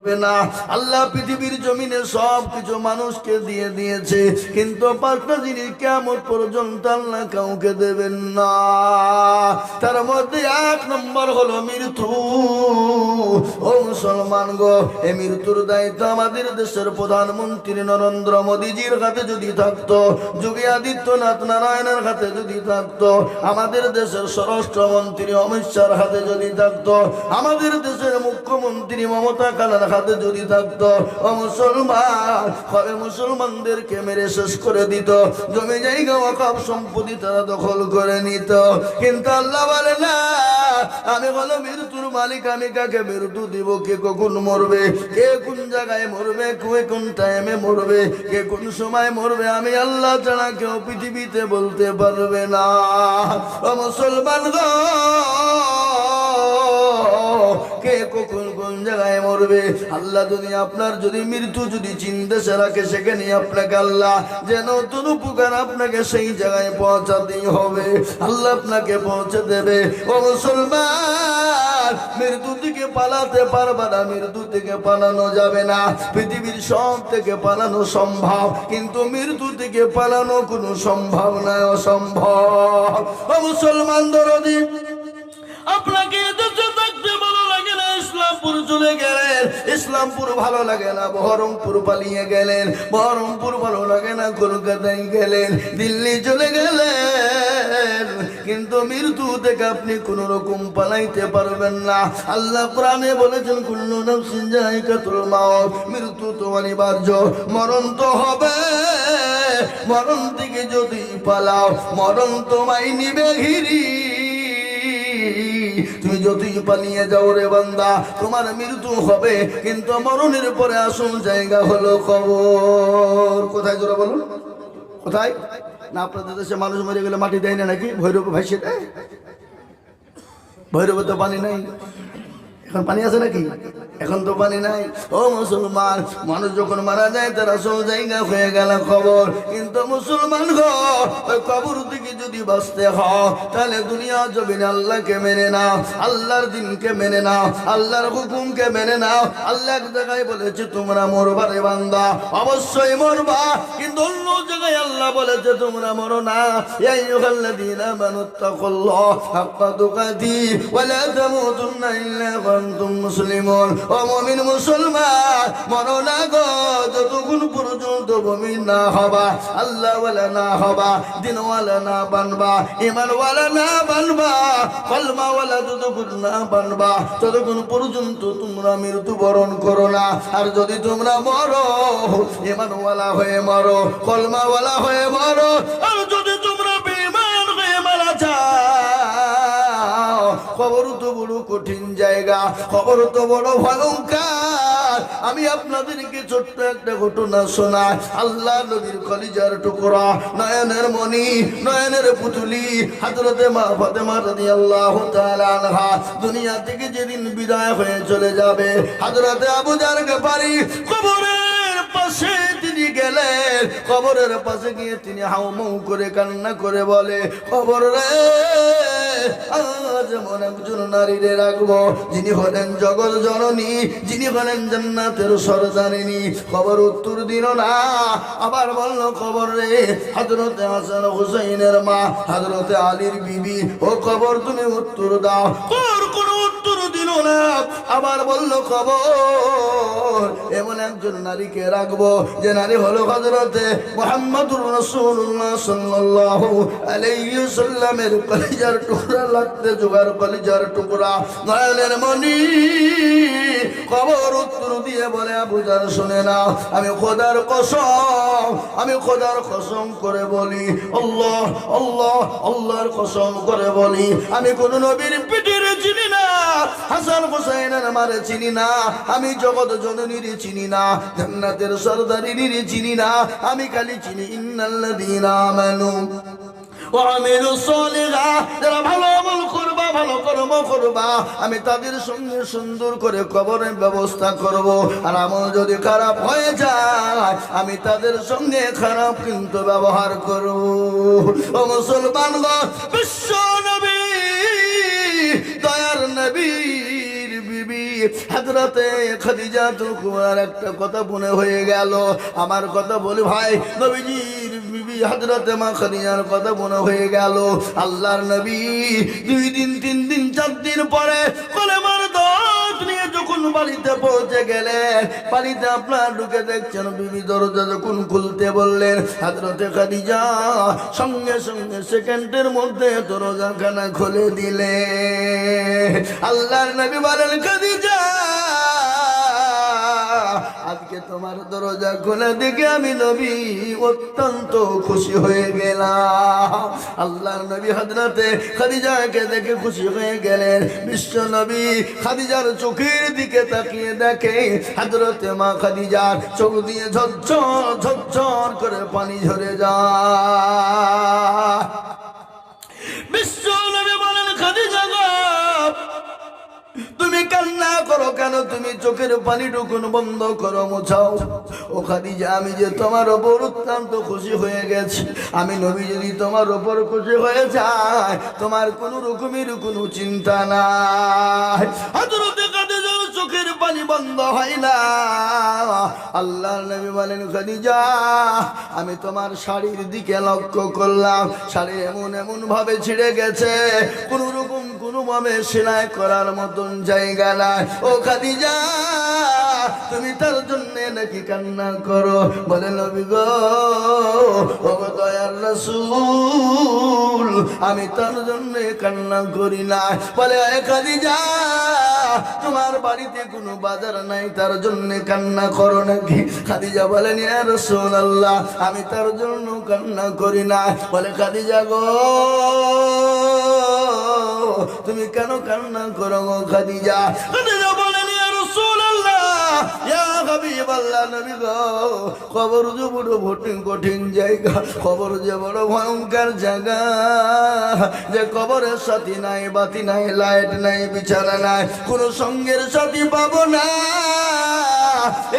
না। আল্লাহ পৃথিবীর জমিনে সব কিছু মানুষকে দিয়ে দিয়েছে, কিন্তু পাঁচটা জিনিস কিয়ামত পর্যন্ত আল্লাহ কাউকে দেবেন না। তার মধ্যে এক নম্বর হলো মৃত্যু। ও মুসলমান গো, এই মৃত্যুর দায়িত্ব আমাদের দেশের প্রধানমন্ত্রী নরেন্দ্র মোদীজির হাতে যদি থাকতো, যোগী আদিত্যনাথ নারায়ণের হাতে যদি থাকতো, আমাদের দেশের স্বরাষ্ট্রমন্ত্রী অমিত শাহর হাতে যদি থাকতো, আমাদের দেশের মুখ্যমন্ত্রী মমতা কালার হাতে যদি থাকতো, ও মুসলমান, কবে মুসলমানদেরকে মেরে শেষ করে দিত, জমি জায়গা ওয়াকফ সম্পত্তি তারা দখল করে নিত। কিন্তু আল্লাহ বলে না, আমি হলো মৃত্যুর মালিক, আমি কাকে মৃত্যু দিব, কে কখন মরবে, কে কোন জায়গায় মরবে, কে কোন টাইমে মরবে, কে কোন সময় মরবে, আমি আল্লাহ ছাড়া কেউ পৃথিবীতে বলতে পারবে না। ও মুসলমান গো, কে কখন কোন জায়গায় মরবে আল্লাহ যদি আপনার যদি মৃত্যু যদি চিন্তা রাখে, সেখানে আপনাকে আল্লাহ যেন নতুন উপকার আপনাকে সেই জায়গায় পৌঁছাতেই হবে, আল্লাহ আপনাকে পৌঁছে দেবে। ও মুসলমান, মৃত্যু থেকে পালাতে পারবা না, মৃত্যু থেকে পালানো যাবে না। পৃথিবীর সব থেকে পালানো সম্ভব, কিন্তু মৃত্যু থেকে পালানো কোনো সম্ভব নয়, অসম্ভব। ও মুসলমান দরদি, আপনাকে দেশে থাকতে ভালো লাগে না, ইসলামপুর চলে গেলেন, ইসলামপুর ভালো লাগে না, বহরমপুর পালিয়ে গেলেন, বহরমপুর ভালো লাগে না, কলকাতায় গেলেন, দিল্লি চলে গেলেন, কিন্তু মৃত্যু থেকে আপনি কোন রকম পালাইতে পারবেন না। আল্লাহ কোরআনে বলেছেন, কুল্লু নাফসিন যায়িকাতুল মাউত, মৃত্যু তো অনিবার্য, মরণ তো হবে, মরণ থেকে যদি পালাও মরণ তোমায় নিবে ঘিরি। তুমি যতই পালিয়ে যাও রে বান্দা, তোমার মৃত্যু হবে, কিন্তু মরণের পরে আসল জায়গা হলো কবর। কোথায় জোরা বলুন, কোথায়? না আপনাদের দেশে মানুষ মরে গেলে মাটি দেয় না নাকি? ভৈরব ভাইসে দেয়, ভৈরবে তো পানি নাই, এখন পানি আছে নাকি? এখন তো পানি নাই। ও মুসলমান, মানুষ যখন মারা যায় তার আসল জায়গা হয়ে গেল কবর, কিন্তু মুসলমান গো, ওই কবর থেকে যদি বাঁচতে হয় তাহলে দুনিয়া জমিনে আল্লাহকে মেনে নাও, আল্লাহর দিনকে মেনে নাও, আল্লাহর হুকুমকে মেনে নাও। আল্লাহ এক জায়গায় বলেছে তোমরা মরবা রে বান্দা, অবশ্যই মরবা, কিন্তু অন্য জায়গায় আল্লাহ বলেছে তোমরা মরো না। ইয়া আইয়ুহাল্লাযীনা আমানুত্তাকুল্লাহ হাক্কা তুকাতিহি ওয়া লা তামুতুন্না ইল্লা ওয়া আনতুম মুসলিমুন। ও মুমিন মুসলমান, মরো না গো যতক্ষণ পর্যন্ত মুমিন না হবা, আল্লাহ ওয়ালা না হবা, দিন ওয়ালা না বানবা, ঈমান ওয়ালা না বানবা, কলমা ওয়ালা যতক্ষণ না বানবা, ততক্ষণ পর্যন্ত তোমরা মৃত্যুবরণ করো না। আর যদি তোমরা মরো ঈমান ওয়ালা হয়ে মরো, কলমা ওয়ালা হয়ে মরো, আর যদি তোমরা বেঈমান হয়ে মারা যাও, কবর তো বড় কঠিন জায়গা, কবর তো বড় ভয়ঙ্কর। আমি আপনাদেরকে ছোট্ট একটা ঘটনা শোনাই। আল্লাহ নবীর কলিজার টুকরা, নয়নের মণি, নয়নের পুতুলি হযরতে মা ফাতেমা রাদিয়াল্লাহু তাআলা আনহা দুনিয়া থেকে যেদিন বিদায় হয়ে চলে যাবে, হযরতে আবু জার গফারি কবরের পাশে তিনি গেলেন, কবরের পাশে গিয়ে তিনি হাউমাউ করে কান্না করে বলে, কবর রে, আজ এমন একজন নারীরে রাখবো যিনি হলেন জগৎ জননী, যিনি হলেন জান্নাতের সরদারিনী। খবর উত্তর দিল না, আবার বলল, খবর রে, হযরতে হাসান হুসাইনের মা, হযরতে আলীর বিবি, ও খবর তুমি উত্তর দাও। কোন উত্তর দিল না, আবার বলল, খবর এমন একজন নারীকে রাখবো যে নারী হলো হযরতে মুহাম্মদুর রাসূলুল্লাহ সাল্লাল্লাহু আলাইহি ওয়াসাল্লামের কলিজার টুকরা, লাগতে জোগাড় কলিজার টুকরা, নয়নের মণি। খবর উত্তর দিয়ে বলে, আবু জার শুনে না, আমি খোদার কসম, আমি খোদার কসম করে বলি, আল্লাহ আল্লাহ আল্লাহর কসম করে বলি, আমি কোন নবীর পিঠিরে চিনি না, হাসান হুসাইনের মারে চিনি না, আমি জগৎ জননীর চিনি না, জান্নাতের সরদারিনীর চিনি না, আমি খালি চিনি ইন্নাল্লাযীনা আমানু ওয়া আমিলুস সালিহাত, যারা ভালো আমল করবা, ভালো কর্ম করবা, আমি তাদের সঙ্গে সুন্দর করে কবরের ব্যবস্থা করব। আর আমল যদি খারাপ হয়ে যায়, আমি তাদের সঙ্গে খারাপ কিন্তু ব্যবহার করব। ও মুসলমান গো, বিশ্ব নবী, দয়ার নবীর বিবি হযরতে খাদিজাতুল কুবরার একটা কথা মনে হয়ে গেল। আমার কথা বলি ভাই, নবীজির বিবি হযরতে মা খাদিজার কথা মনে হয়ে গেল। আল্লাহর নবী 2 দিন 3 দিন 4 দিন পরে কলেমার দাওয়াত নিয়ে যখন বাড়িতে পৌঁছে গেলেন, বাড়িতে আপনার ঢুকে দেখছেন বিবি দরজা যখন খুলতে বললেন, হযরতে খাদিজা সঙ্গে সঙ্গে সেকেন্ডের মধ্যে দরজাখানা খুলে দিলে। আল্লাহর নবী বলেন, খাদিজা আজকে তোমার দরজা খোলা দেখে আমি নবী অত্যন্ত খুশি হয়ে গেলাম। আল্লাহর নবী হযরতে খাদিজাকে দেখে খুশি হয়ে গেলেন। বিশ্ব নবী খাদিজার চোখের দিকে তাকিয়ে দেখে হযরতে মা খাদিজার চোখ দিয়ে ঝরঝর ঝরঝর করে পানি ঝরে যায়। বিশ্ব নবী বলেন, খাদিজা গো, তুমি কান্না করো কেন? তুমি চোখের পানি টুকুন বন্ধ করো, মোছাও। ও খাদিজা, আমি যে তোমার ওপর অত্যন্ত খুশি হয়ে গেছি। আমি নবী যদি তোমার ওপর খুশি হয়ে যায়, তোমার কোনো রকমের কোনো চিন্তা নাই। হযরতে খাদিজার চোখের পানি বন্ধ হয় না। আল্লাহর নবী বলেন, খাদিজা আমি তোমার শাড়ির দিকে লক্ষ্য করলাম, শাড়ি এমন এমন ভাবে ছিঁড়ে গেছে, কোনো রকম কোনো ভাবে সেলাই করার মতন জায়গা নাই। ও খাদিজা, তুমি তার জন্য নাকি কান্না করো? বলে, নবী গো, ও দয়ার রাসূল, আমি তার জন্য কান্না করি না। বলে, খাদিজা তোমার বাড়িতে কোনো বাজার নাই, তার জন্য কান্না করো নাকি? খাদিজা বলেন, ইয়া রাসূলুল্লাহ, আমি তার জন্য কান্না করি না। বলে, খাদিজা গো, তুমি কেন কান্না করো গো খাদিজা? খাদিজা বলেন, ইয়া রাসূলুল্লাহ, ইয়া হাবিবাল্লাহ, নবী গো, কবর যে বড় কঠিন জায়গা, কবর যে বড় ভয়ঙ্কর জায়গা, যে কবরের সাথী নাই, বাতি নাই, লাইট নাই, বিছানা নাই, কোনো সঙ্গের সাথী পাবো না।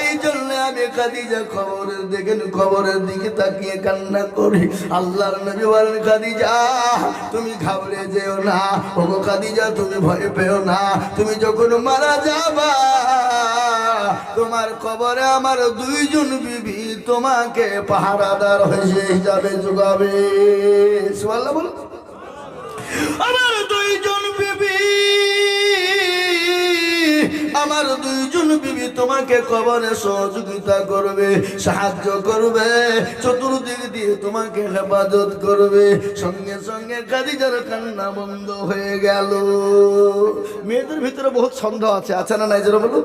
এই জন্য আমি খাদিজা খবরের দিকে তাকিয়ে কান্না করি। আল্লাহর নবী বলেন, খাদিজা তুমি ঘাবড়ে যেও না। ও খাদিজা, তুমি ভয় পেও না। তুমি যখন মারা যাবা, তোমার কবরে আমার 2 জন বিবি তোমাকে পাহারাদার হিসাবে যোগাবে। সুবহানাল্লাহ বলো। আমার 2 জন বিবি, আমার 2 জন বিবি তোমাকে কবরে সহযোগিতা করবে, সাহায্য করবে, চতুর্দিক দিয়ে তোমাকে হেফাজত করবে। সঙ্গে সঙ্গে খাদিজার কান্না বন্ধ হয়ে গেল। মেয়েদের ভিতরে বহুত সন্দেহ আছে না নাই? যারা বলো।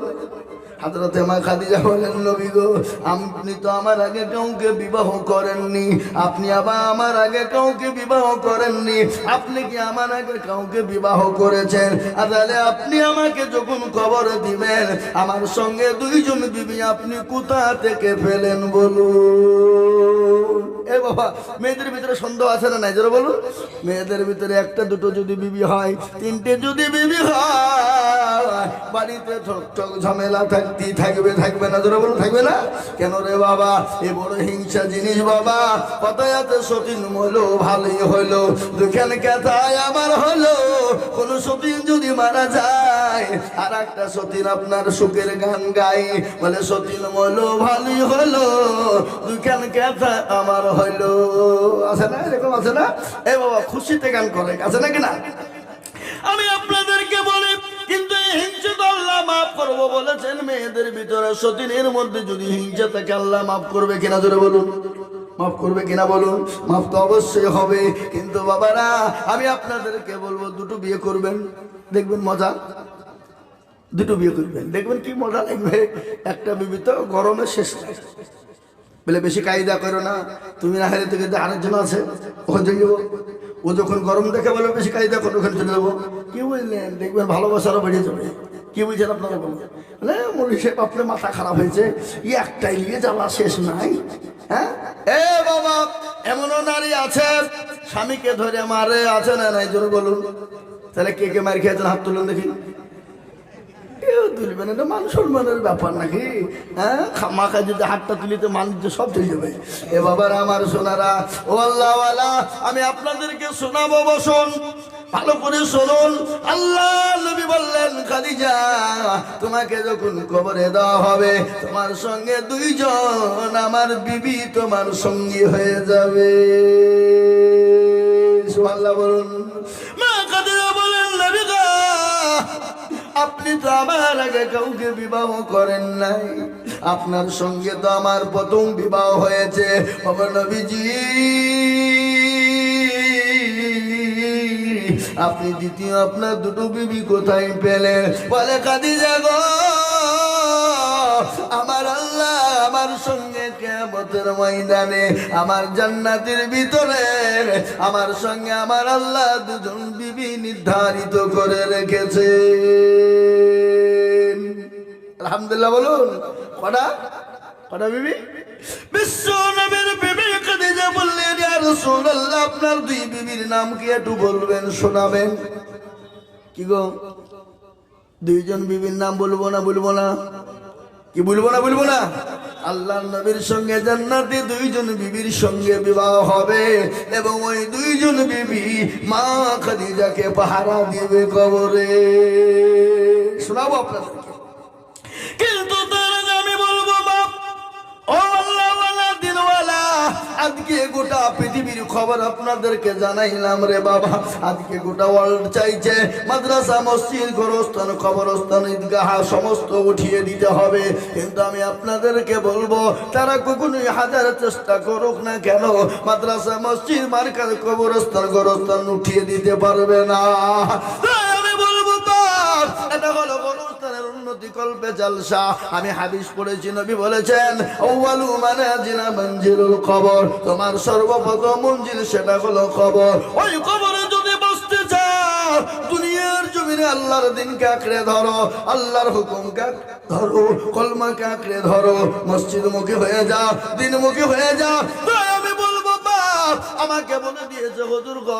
হযরতে মা খাদিজা বলেন, নবী গো, আপনি তো আমার আগে কাউকে বিবাহ করেননি, আপনি আবার আমার আগে কাউকে বিবাহ করেননি, আপনি কি আমার আগে কাউকে বিবাহ করেছেন? তাহলে আপনি আমাকে যখন কবরে দিবেন, আমার সঙ্গে 2 জন বিবি আপনি কোথা থেকে পেলেন বলুন? এ বাবা, মেয়েদের ভিতরে সন্দেহ আছে না নাই? যারা বলুন। মেয়েদের ভিতরে 1টা 2টো যদি বিবি হয়, 3টে যদি বিবি হয়, বাড়িতে ঠকঠক ঝামেলা থাকবে না? যারা বলুন, থাকবে না কেন রে বাবা? এ বড় হিংসা জিনিস বাবা। কথায় আছে, সতীন হলো ভালোই হলো, দুখান কথায় আমার হলো। কোন সতীন যদি মারা যায়, আর একটা সতীন আপনার সুখের গান গায়, বলে সতীন হলো ভালোই হলো, দুখান কথা আমার হলো। আছে না? এরকম আছে না? এ বাবা, খুশিতে গান করে, আছে নাকি না? আমি আপনাদেরকে বলি, কিন্তু হিংসা তো আল্লাহ মাফ করবো বলেছেন। মেয়েদের ভিতরে সতীনের মধ্যে যদি হিংসা থাকে, আল্লাহ মাফ করবে কিনা? জোরে বলুন, মাফ করবে কিনা বলুন? মাফ তো অবশ্যই হবে। কিন্তু বাবারা, আমি আপনাদেরকে বলবো, 2টো বিয়ে করবেন, দেখবেন মজা। 2টো বিয়ে করবেন, দেখবেন কি মজা লাগবে। একটা বিবি তো গরমে শেষ বলে, বেশি কায়দা করো না, তুমি না হেরে থেকে আরেকজন আছে, ওখানে চলে যাবো। ও যখন গরম দেখে বলে বেশি কায়দা করো, ওখানে চলে যাবো। কি বুঝলেন? দেখবেন ভালোবাসারও বেড়ে যাবে। কি বুঝছেন আপনারা বলুন? মনে সাহেব, আপনার মাথা খারাপ হয়েছে, একটাই নিয়ে জ্বালা শেষ নাই। হ্যাঁ, এ বাবা, এমনও নারী আছে স্বামীকে ধরে মারে, আছে না নাই? জোরে বলুন। তাহলে কে কে মার খেয়েছেন? হাত তুলুন দেখি। কেউ তুলবেন, এটা মান সম্মানের ব্যাপার নাকি? হ্যাঁ, খামাখা যদি হাতটা তুলিতে মানুষ সব চলে যাবে। এ বাবার, আমার সোনারা, ও আল্লাহওয়ালা, আমি আপনাদেরকে শোনাবো, বসুন। ভালো করে শুনুন, আল্লাহ নবী বললেন, খাদিজা তোমাকে যখন কবরে দেওয়া হবে তোমার সঙ্গে দুইজন আমার বিবি তোমার সঙ্গী হয়ে যাবে। সুবহানাল্লাহ বলুন। মা খাদিজা বলেন, নবী গো আপনি তো আমার আগে কাউকে বিবাহ করেন নাই, আপনার সঙ্গে তো আমার প্রথম বিবাহ হয়েছে। ওগো নবীজি আপনি দ্বিতীয় আপনার দুটো বিবি কোথায় পেলেন? বলে খাদিজা গো আমার আল্লাহ আমার সঙ্গে কিয়ামতের ময়দানে আমার জান্নাতের ভিতরে আমার সঙ্গে আমার আল্লাহ দুজন বিবি নির্ধারিত করে রেখেছে। আলহামদুলিল্লাহ বলুন। কটা কটা বিবি? বিশ্ব নবীর বিবি খাদিজা বললেন, ইয়া রাসূলুল্লাহ আপনার দুই বিবির নাম কি একটু বলবেন, শোনাবেন? কি গো দুইজন বিবির নাম বলবো না? বলবো না? কি বলবো না? বলবো না? আল্লাহর নবীর সঙ্গে জান্নাতে দুইজন বিবির সঙ্গে বিবাহ হবে এবং ওই দুইজন বিবি মা খাদিজাকে পাহারা দিবে কবরে। শোনাবো আপনাদেরকে, কিন্তু তার আগে আমি বলবো বাপ ও আল্লাহওয়ালা দিনওয়ালা, আজকে গোটা পৃথিবীর খবর আপনাদেরকে জানাইলাম রে বাবা। আজকে গোটা ওয়ার্ল্ড চাইছে মাদ্রাসা, মসজিদ, গোরস্থান, কবরস্থান, ঈদগাহ সমস্ত উঠিয়ে দিতে হবে, কিন্তু আমি আপনাদেরকে বলবো তারা কখনোই হাজার চেষ্টা করুক না কেন মাদ্রাসা, মসজিদ, মার্কাজ, কবরস্থান, গোরস্থান উঠিয়ে দিতে পারবে না। আমি বলবো বাপ এটা হলো গোরস্থানের উন্নতি কল্পে জালসা। আমি হাদিস পড়েছি, নবী বলেছেন আউয়ালু মানাজিলা মঞ্জিলুল কবর, তোমার সর্বপ্রথম মঞ্জিল সেটা হলো কবর। ওই কবরে যদি বসতে চাও দুনিয়ার জমিনে আল্লাহর দিনকে আঁকড়ে ধরো, আল্লাহর হুকুমকে ধরো, কলমাকে আঁকড়ে ধরো, মসজিদমুখী হয়ে যাও, দিনমুখী হয়ে যাও। আমি বলবো বাপ আমাকে বলে দিয়েছে হুজুর গো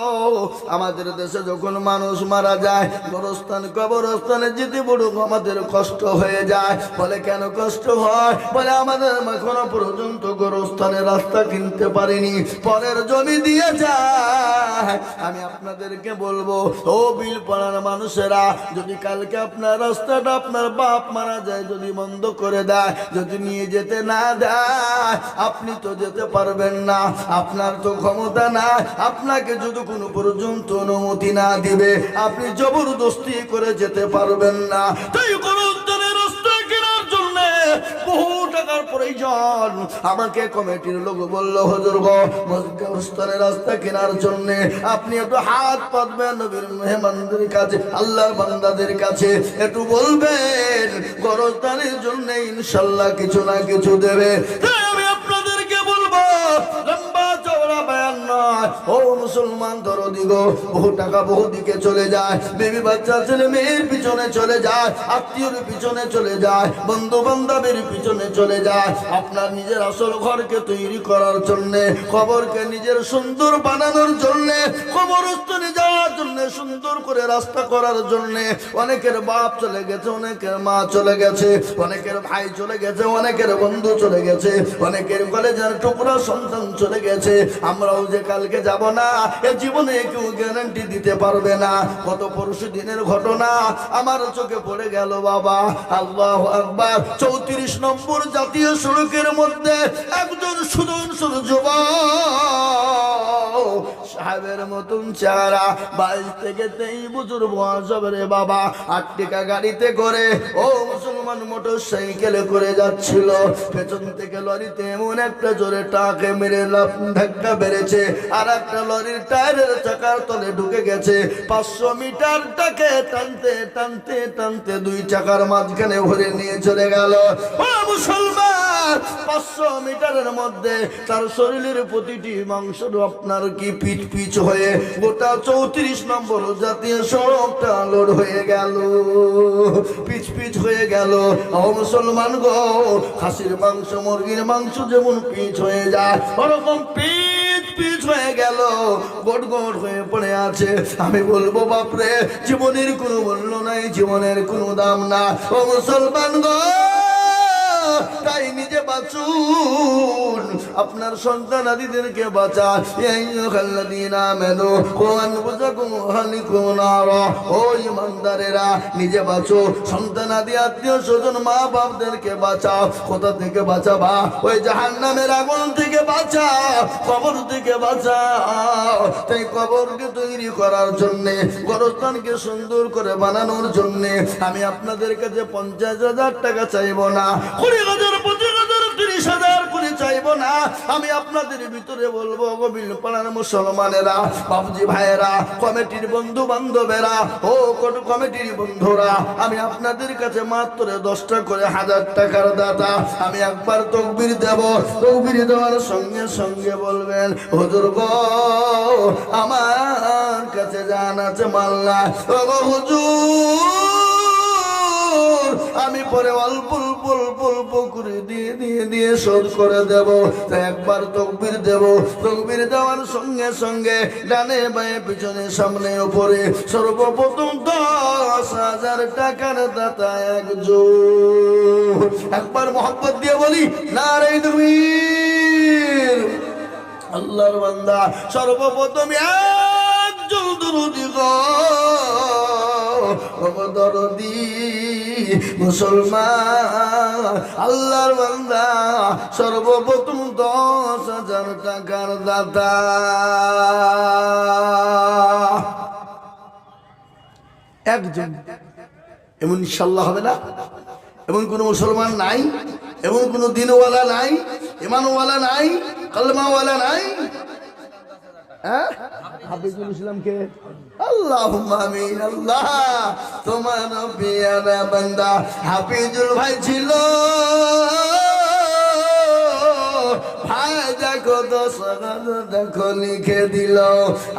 আমাদের দেশে যখন মানুষ মারা যায় গোরস্থান কবরস্থানে যেতে বড় আমাদের কষ্ট হয়ে যায়। বলে কেন কষ্ট হয়? বলে আমাদের এখনো পর্যন্ত গোরস্থানের রাস্তা কিনতে পারিনি, পরের জমি দিয়ে যায়। আমি আপনাদেরকে বলবো ও বিল পাড়ার মানুষেরা, যদি কালকে আপনার রাস্তাটা আপনার বাপ মারা যায় যদি বন্ধ করে দেয়, যদি নিয়ে যেতে না দেয়, আপনি তো যেতে পারবেন না, আপনার তো ক্ষমতা না, আপনাকে যদি কোনো পর্যন্ত অনুমতি না দিবে আপনি জবরদস্তি করে যেতে পারবেন না। তাই গোরস্থানের রাস্তা কেনার জন্য বহু টাকার প্রয়োজন। আমাকে কমিটির লোক বলল হুজুর গো গোরস্থানের রাস্তা কেনার জন্য আপনি একটু হাত পাতবেন নবীর মেহমানদের কাছে, আল্লাহর বান্দাদের কাছে একটু বলবেন গোরস্থানের জন্য ইনশাআল্লাহ কিছু না কিছু দেবে। তাই আমি আপনাদেরকে বলবো লম্বা চওড়া বয়ান নয়, ও মুসলমান দরদি গো, বহু টাকা বহু দিকে চলে যায়, বেবি বাচ্চা ছেলে মেয়ের পিছনে চলে যায়, আত্মীয়র পিছনে চলে যায়, বন্ধু বান্ধবের পিছনে চলে যায়। আপনার নিজের আসল ঘরকে তৈরি করার জন্য, কবরকে নিজের সুন্দর বানানোর জন্য, কবরস্থানে যাওয়ার জন্য, সুন্দর করে রাস্তা করার জন্য অনেকের বাপ চলে গেছে, অনেকের মা চলে গেছে, অনেকের ভাই চলে গেছে, অনেকের বন্ধু চলে গেছে, অনেকের কলেজের টুকরা সন্তান চলে গেছে। আমরাও যে কালকে যাব না এ জীবনে কেউ গ্যারান্টি দিতে পারবে না। গত পরশু দিনের ঘটনা আমার চোখে পড়ে গেল বাবা। আল্লাহু আকবার। 34 নম্বর জাতীয় সড়কের মধ্যে একজন সুদর্শন যুবক সাহেবের মতন চেহারা, 22 থেকে 23 বছর বয়স হবে রে বাবা, 8 টাকা গাড়িতে করে ও মুসলমান মোটর সাইকেলে করে যাচ্ছিল। পেছন থেকে লরিতে এমন একটা জোরে টাকে মেরে ধাক্কা বেড়েছে, আর একটা লরির টায়ারের চাকার তলে ঢুকে গেছে। 500 মিটারটাকে টানতে টানতে টানতে 2 চাকার মাঝখানে ভরে নিয়ে চলে গেল। ও মুসলমান, 500 মিটারের মধ্যে তার শরীরের প্রতিটি মাংস আপনার কি পিচ পিচ হয়ে গোটা 34 নম্বর জাতীয় সড়কটা লোড হয়ে গেল, পিচ পিচ হয়ে গেল। ও মুসলমান গো, খাসির মাংস মুরগির মাংস যেমন পিচ হয়ে যায় ওরকম পিচ পিচ হয়ে গেল, গোট গোট হয়ে পড়ে আছে। আমি বলবো বাপরে, জীবনের কোনো মূল্য নাই, জীবনের কোনো দাম না। ও মুসলমান গো, তাই নিজে বাঁচুন, আপনার সন্তান আদিদেরকে বাঁচান। ইয়া আইয়ুহাল্লাযীনা আমানু কু আনফুসাকুম ওয়া আহলিকুম নারা। ও ঈমানদারেরা, নিজে বাঁচো, সন্তান আদি আত্মীয় স্বজন মা বাপদেরকে বাঁচাও। কোথা থেকে বাঁচাবা? ওই জাহান্নামের আগুন থেকে বাঁচাও, কবর থেকে বাঁচাও। তাই কবরকে তৈরি করার জন্য, গোরস্থানকে সুন্দর করে বানানোর জন্য আমি আপনাদের কাছে 50,000 টাকা চাইবো না, 20,000, 25,000, 30,000 করে চাইবো না। আমি আপনাদের ভিতরে বলবো, গোবিল পাড়ার মুসলমানেরা, বাবুজি ভাইয়েরা, কমিটির বন্ধু বান্ধবেরা, ও কমিটির বন্ধুরা, আমি আপনাদের কাছে মাত্র 10টা করে 1000 টাকার দাতা। আমি একবার তাকবীর দেব, তাকবীর দেওয়ার সঙ্গে সঙ্গে বলবেন, হুজুর গো আমার কাছে জান আছে মাল্লা, ও গো হুজুর আমি পরে অল্প অল্প অল্প অল্প করে দিয়ে শোধ করে দেব। তাই একবার তাকবীর দেব, তাকবীর দেওয়ার সঙ্গে সঙ্গে ডানে বাঁয়ে পিছনে সামনে উপরে সর্বপ্রথম 10,000 টাকার দাতা একজন। একবার মহব্বত দিয়ে বলি নারে তাকবীর। আল্লাহর বান্দা সর্বপ্রথম একজন দরুদি গো দরদি মুসলমান, আল্লাহর বান্দা সর্বপ্রথম 10,000 টাকার দাতা। একজন এমন ইনশাআল্লাহ হবে না? এমন কোন মুসলমান নাই, এমন কোন দিনওয়ালা নাই, ইমানওয়ালা নাই, কালমাওয়ালা নাই। হাফিজুল ইসলামকে আল্লাহুম্মা আমিন। আল্লাহ তোমার পেয়ারা বান্দা হাফিজুল ভাই ছিল, ভাই দেখো 10,000 দেখো লিখে দিল।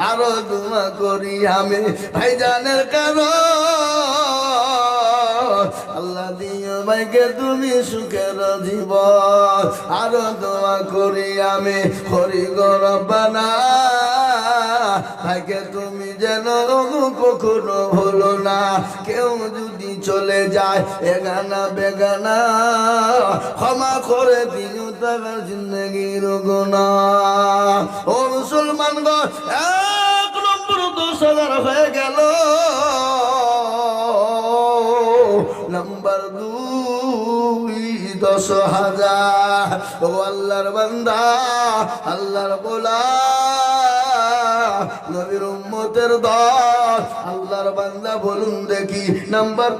আরো দোয়া করি আমি ভাইজানের কারণ, আল্লাহ দিও ভাইকে তুমি সুখের জীবন। আরো দোয়া করি আমি হরি গো রব্বানা, ভাইকে তুমি যেন কখনো ভুলো না। কেউ যদি চলে যায় এগানা বেগানা, ক্ষমা করে দিও তার জিন্দগির গুনাহ। ও মুসলমান গো, 1 নম্বর 10,000 হয়ে গেল। নাম্বার 2 10,000। ও আল্লাহর বান্দা, আল্লাহর গোলাম, নবীর উম্মতের দল, আল্লাহর বান্দা বলুন দেখি নাম্বার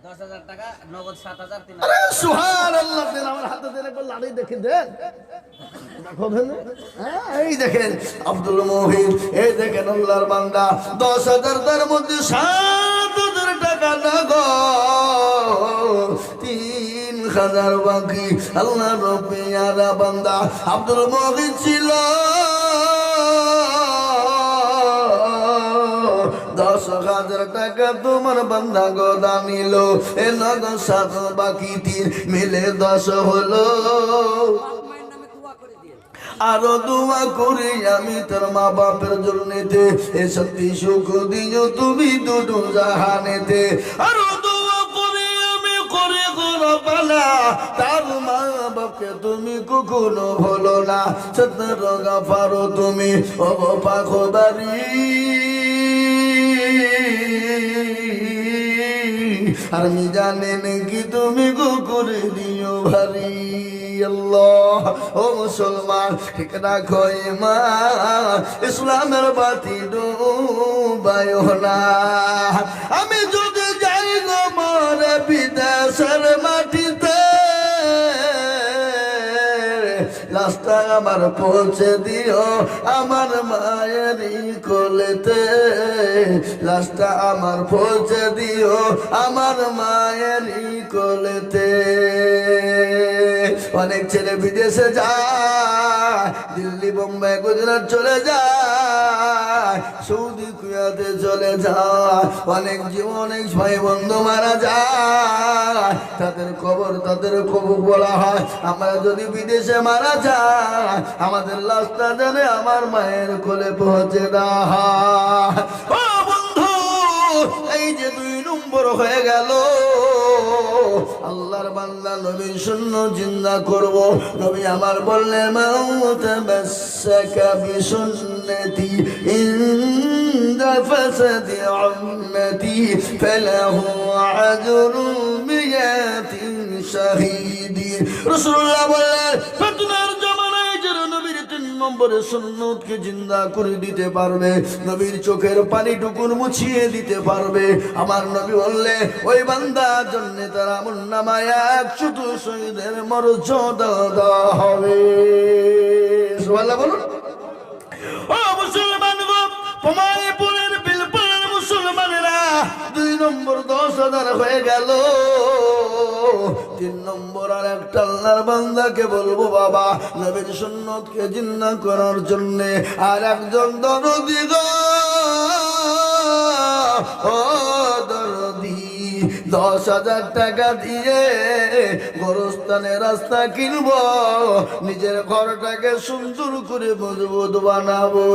10,000 টাকা নগদ 7,000। আরে সুবহানাল্লাহ, দেন আমার হাতে দেন, একবার লাড়ি দেখি দেন। এই দেখেন আব্দুল মুহিন, এই দেখেন আল্লাহর বান্দা 10,000 তার মধ্যে 7,000 টাকা নগদ, 3,000 বাকি। আল্লাহর পেয়ারা বান্দা আব্দুল মুহিন ছিল, 10,000 টাকা তোমার বান্দা গোদা নিল। এ নগদ 7 বাকি 3 মিলে 10 হলো। আরো দোয়া করি আমি তোর মা বাপের জন্যতে, এ সত্যি সুখ দিও তুমি দুটো জাহানেতে। আরো দোয়া করি আমি করে গোলা পালা, তার মা বাপকে তুমি কখনো ভুলো না। সত্তর গাফারো তুমি ও পাখোদারি, আর আমি জানেন কি তুমি গো করে দিও ভারী। আল্লাহ ও মুসলমান ঠিক রাখো ঈমান, ইসলামের বাতি ডুবায়ো না। আমি যদি যাই গো মরে বিদেশের মাটিতে, লাশটা আমার পৌঁছে দিও আমার মায়েরই কোলেতে। লাশটা আমার পৌঁছে দিও আমার মায়েরই কোলেতে। অনেক ছেলে বিদেশে যায়, দিল্লি বোম্বাই গুজরাট চলে যায়, সৌদি কুয়েতে চলে যায়। অনেক অনেক ভাই বন্ধু মারা যায়, তাদের কবর বলা হয়। আমরা যদি বিদেশে মারা যায়, আমাদের লাশটা জানে আমার মায়ের কোলে পৌঁছে দেওয়া হয়। ও বন্ধু, এই যে 2 নম্বর হয়ে গেল, আল্লাহর বান্দা নবীর সুন্নাত জিন্দা করব। নবী আমার বললেন মাউতামাসসাকা বিসুন্নতি ইনদা ফাসাদি উম্মতি ফালাহু আজরু মিয়াতিন শাহীদিন। রাসূলুল্লাহ বললেন ফিতনার জামানায় যারা নবীর 3 নম্বরের সুন্নতকে জিন্দা করে দিতে পারবে, নবীর চোখের পানিটুকুন মুছিয়ে দিতে পারবে, আমার নবী বললে ওই বান্দার জন্য তার আমলনামায় 100 শহীদের মর্যাদা দেওয়া হবে। সুবহানাল্লাহ বলুন। ও মুসলমান গো, পমাইপুরের বিলপুরের মুসলমানেরা 2 নম্বর 10,000 হয়ে গেল। 3 নম্বর আর একটা আল্লাহর বান্দাকে বলবো বাবা নবীর সুন্নতকে জিন্দা করার জন্য আর একজন দরদি গো, ও দরদি 10,000 টাকা দিয়ে গোরস্থানের রাস্তা কিনবো, নিজের ঘরটাকে সুন্দর করে মজবুত বানাবো।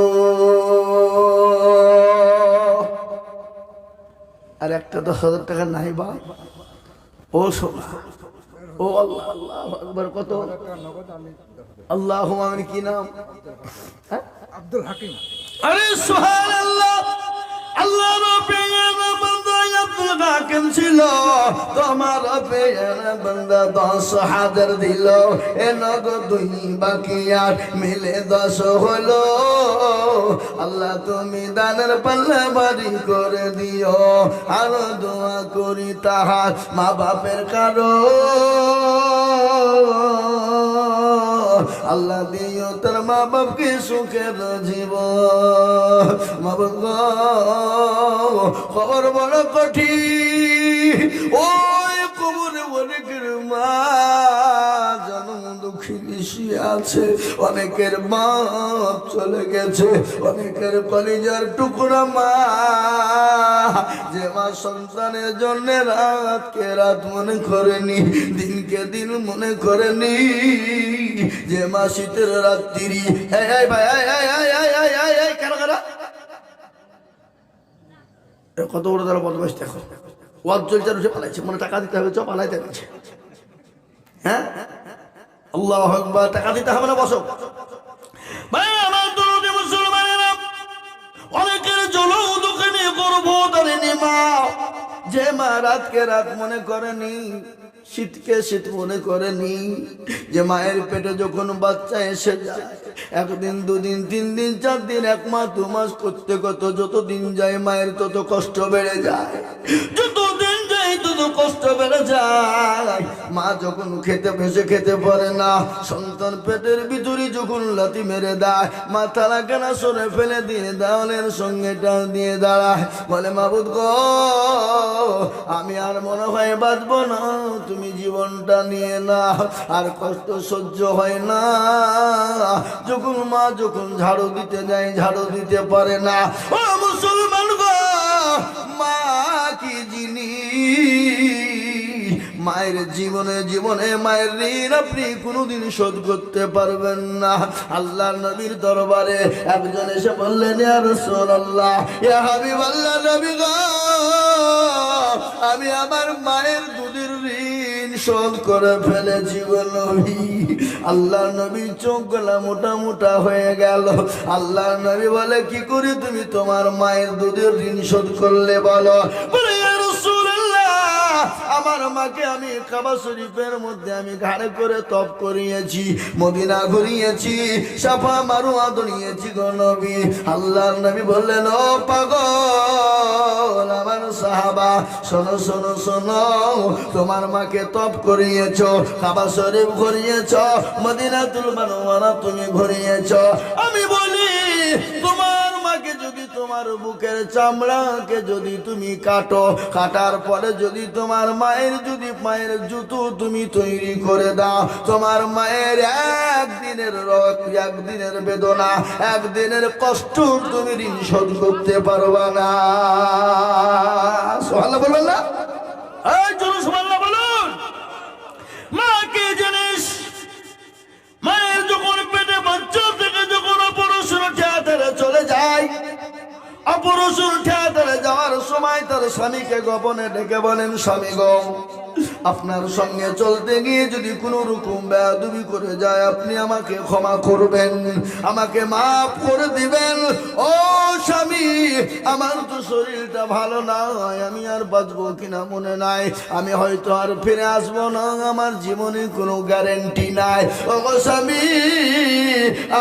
আর একটা 10,000 টাকা নাই বা ও সোনা, ও আল্লাহ আল্লাহু আকবার। কত আল্লাহুম্মা আমিন। কি নাম? আব্দুল হাকিম। আরে সুবহানাল্লাহ। আল্লাহর পেয়ারা বান্দা আব্দুল হাকিম ছিল, তোমার পেয়ারা বান্দা 10,000 দিল, এ নগদ 2 বাকি আর মিলে 10 হলো। আল্লাহ তুমি দানের পাল্লা ভারী করে দিও, আর দোয়া করি তাহার মা বাপের কারো আল্লাহ দিও তার মা বাপকে সুখের জীবন। মা বাপ খবর বড় কঠিন, ওই কবরে অনেকের মা জন্ম দুঃখী বেশি আছে, অনেকের বাপ চলে গেছে, অনেকের কলিজার টুকরা মা, যে মা সন্তানের জন্য রাতকে রাত মনে করেনি, দিনকে দিন মনে করেনি, যে মা শীতের রাত্রি কত বড় তারা বদমাইশ দেখো, ওয়াজ চলছে উঠে পালাইছে, মনে টাকা দিতে হবে, চ পালাইতে গেছে। হ্যাঁ আল্লাহু আকবার। টাকা দিতে হবে না, বসো ভাই আমার দরদি মুসলমানেরা। অনেকের জলও দোকানে করবো ধরেনি মা, যে মা রাতকে রাত মনে করেনি, শীতকে শীত মনে করেনি, যে মায়ের পেটে যখন বাচ্চা এসে যায় 1 দিন 2 দিন 3 দিন 4 দিন 1 মাস 2 মাস করতে কত যত দিন যায় মায়ের তত কষ্ট বেড়ে যায়, যত দিন যায় তত কষ্ট বেড়ে যায়। মা যখন খেতে বসে খেতে পারে না, সন্তান পেটের ভিতরে যখন লাথি মেরে দেয়, মাথা লাগানা সরে ফেলে দিয়ে দেওয়ালের সঙ্গে টান দিয়ে দাঁড়ায়, বলে মাবুদ গো আমি আর মনে হয় বাঁচবো না, তুমি জীবনটা নিয়ে না, আর কষ্ট সহ্য হয় না। যখন মা যখন ঝাড়ু দিতে যায় ঝাড়ু দিতে পারে না। ও মুসলমান গো, মা কি জিনিস, মায়ের জীবনে মায়ের ঋণ আপনি কোনোদিন শোধ করতে পারবেন না। আল্লাহর নবীর দরবারে একজন এসে বললেন ইয়া রাসূলুল্লাহ, ইয়া হাবিবাল্লাহ, নবী গো আমি আমার মায়ের দুধের ঋণ শোধ করে ফেলেছি গো নবী। আল্লাহর নবীর চোখগুলা মোটা মোটা হয়ে গেল। আল্লাহর নবী বলে কি করে তুমি তোমার মায়ের দুধের ঋণ শোধ করলে বলো? বলে ইয়া রাসূলুল্লাহ, আমার মাকে আমি কাবা শরীফের মধ্যে আমি ঘাড়ে করে তপ করিয়েছি, মদিনা ঘুরিয়েছি, সাফা মারওয়া দৌড়িয়েছি গো নবী। আল্লাহর নবী বললেন ও পাগল আমার সাহাবা, শোনো শোনো শোনো, তোমার মাকে তপ করিয়েছ, কাবা শরীফ ঘুরিয়েছ, মদিনাতুল মুনাওয়ারা তুমি ঘুরিয়েছ। আমি বলি তোমার মাকে যদি তোমার বুকের চামড়াকে যদি তুমি কাটো, কাটার পরে যদি তোমার মায়ের যদি পায়ের জুতো তুমি তৈরি করে দাও, তোমার মায়ের একদিনের রোগ, একদিনের বেদনা, একদিনের কষ্ট তুমি ঋণ শোধ করতে পারবা না। সুবহানাল্লাহ বলবেন না? এই চলুন সুবহানাল্লাহ বলুন। মা কি জিনিস? মায়ের যখন পেটে বাচ্চা থেকে যখন অপারেশন থিয়েটারে চলে যায়, অপারেশন থিয়েটারে যাওয়ার সময় তার স্বামীকে গোপনে ডেকে বলেন, স্বামী গো আপনার সঙ্গে চলতে গিয়ে যদি কোনো রকম বেয়াদবি করে যায় আপনি আমাকে ক্ষমা করবেন, আমাকে মাফ করে দিবেন। ও স্বামী, আমার তো শরীরটা ভালো নয়, আমি আর বাঁচবো কিনা মনে নাই, আমি হয়তো আর ফিরে আসবো না, আমার জীবনে কোনো গ্যারেন্টি নাই। ও স্বামী,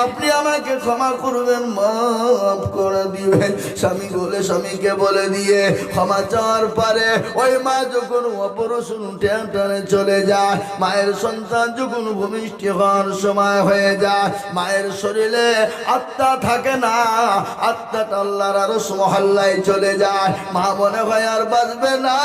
আপনি আমাকে ক্ষমা করবেন, মাফ করে দিবেন। স্বামী বলে স্বামীকে বলে দিয়ে ক্ষমা চাওয়ার পরে ওই মা যখন অপারেশন থিয়েটারে চলে যায়, মায়ের সন্তান যখন ভূমিষ্ঠ হওয়ার সময় হয়ে যায়, মায়ের শরীরে আত্মা থাকে না, আত্মাটা আল্লাহর আরশ মহল্লায় চলে যায়। মা মনে হয় আর বাঁচবে না।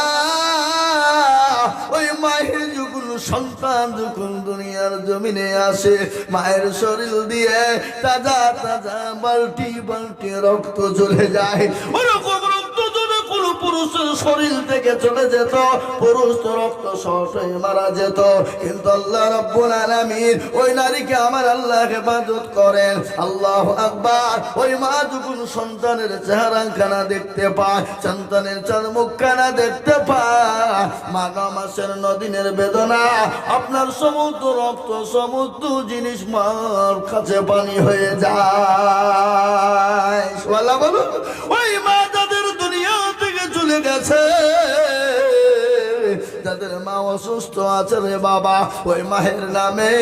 ওই মায়ের যখন সন্তান যখন দুনিয়ার জমিনে আসে, মায়ের শরীর দিয়ে তাজা তাজা বালতি বালতি রক্ত চলে যায়। ওরকম রক্ত যদি কোনো পুরুষের শরীর থেকে চলে যেত, পুরুষ তো রক্ত শর্ট হয়ে মারা যেত। কিন্তু আল্লাহ রাব্বুল আলামিন ওই নারীকে আমার আল্লাহ হেফাজত করেন। আল্লাহু আকবার। ওই মা যখন সন্তানের চেহারাখানা দেখতে পায়, সন্তানের চার মুখখানা দেখতে পায়, মা 9 মাসের 9 দিনের বেদনা, আপনার সমস্ত রক্ত সমস্ত জিনিস মার কাছে পানি হয়ে যায়। বলা বলো, ওই মা যাদের দুনিয়া থেকে চলে গেছে, যাদের মা অসুস্থ আছে রে বাবা, ওই মায়ের নামে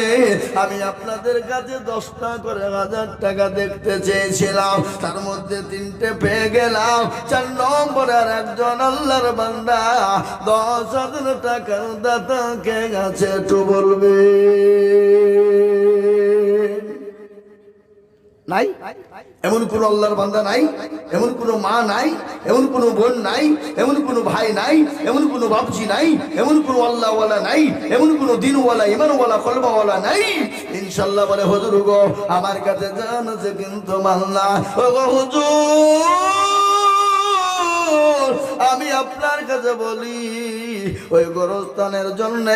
আমি আপনাদের কাছে 10টা করে 1000 টাকা দেখতে চেয়েছিলাম, তার মধ্যে 3টে পেয়ে গেলাম। 4 নম্বরের একজন আল্লাহর বান্দা 10,000 টাকার দাতা কে গেছে একটু বলবে? নাই? এমন কোন আল্লাহর বান্দা নাই? এমন কোন মা নাই? এমন কোন বোন নাই? এমন কোন ভাই নাই? এমন কোন বাপজি নাই? এমন কোন আল্লাহওয়ালা নাই? এমন কোন দিনওয়ালা ইমানওয়ালা কলবাওয়ালা নাই? ইনশাআল্লাহ বলে, হুজুর গো, আমার কাছে জান আছে কিন্তু মাল্লা। ও গো হুজুর, আমি আপনার কাছে বলি, ওই গোরস্থানের জন্য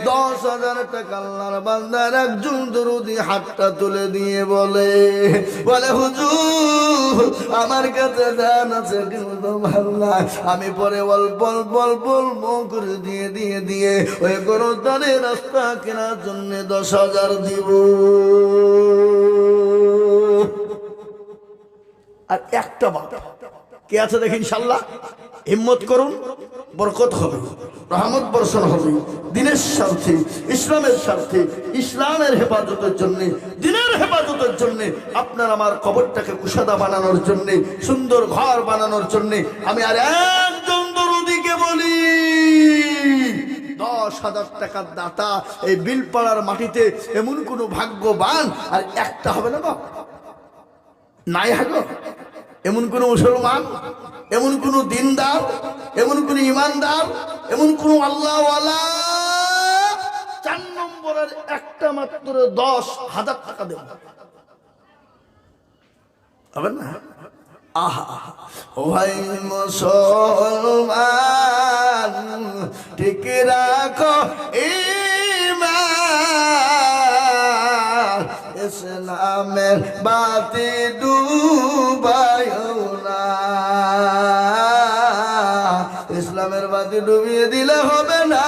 10,000 টাকা আল্লাহর বান্দার একজন দরুদি হাতটা তুলে দিয়ে বলে হুজুর, আমার কাছে জান আছে কিন্তু মাল্লা, আমি পরে অল্প অল্প অল্প অল্প করে দিয়ে দিয়ে দিয়ে ওই গোরস্থানের রাস্তা কেনার জন্য 10,000 দিব। আর একটা বাবা কে আছে দেখেন, ইনশাআল্লাহ হিম্মত করুন, বরকত হবে, রহমত বর্ষণ হবে, দিনের স্বার্থে, ইসলামের স্বার্থে, ইসলামের হেফাজতের জন্য, দিনের হেফাজতের জন্য, আপনার আমার কবরটাকে কুশাদা বানানোর জন্য, সুন্দর ঘর বানানোর জন্য আমি আর একজন দরুদিকে বলি, 10,000 টাকার দাতা এই বিলপাড়ার মাটিতে এমন কোন ভাগ্যবান আর একটা হবে না বাবা, নাই হাগো। এমন কোন মুসলমান, এমন কোন দিনদার, এমন কোন ইমানদার, এমন কোন আল্লাহওয়ালা 4 নম্বরের একটা মাত্র 10,000 টাকা দেব হবে না? আহা, ভাই মুসলমান ঠিক রাখো ঈমান, ইসলামের বাতি ডুবায়ো না, ইসলামের বাতি ডুবিয়ে দিলে হবে না।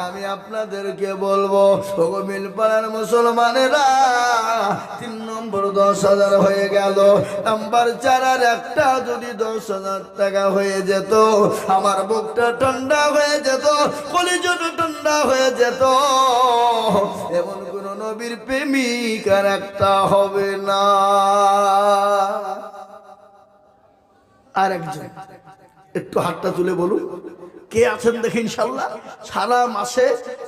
আমি আপনাদেরকে বলবো, ওগো মিলপাড়ার মুসলমানেরা, 3 নম্বর 10,000 হয়ে গেল, নাম্বার 4 আর একটা যদি 10,000 টাকা হয়ে যেত, আমার বুকটা ঠান্ডা হয়ে যেত, কলিজাটা ঠান্ডা হয়ে যেত। এমন কোন নবীর প্রেমিক আর একটা হবে না। আর একজন একটু হাতটা তুলে বলুন, কে আছেন দেখি ইনশাআল্লাহ সারা মাসে,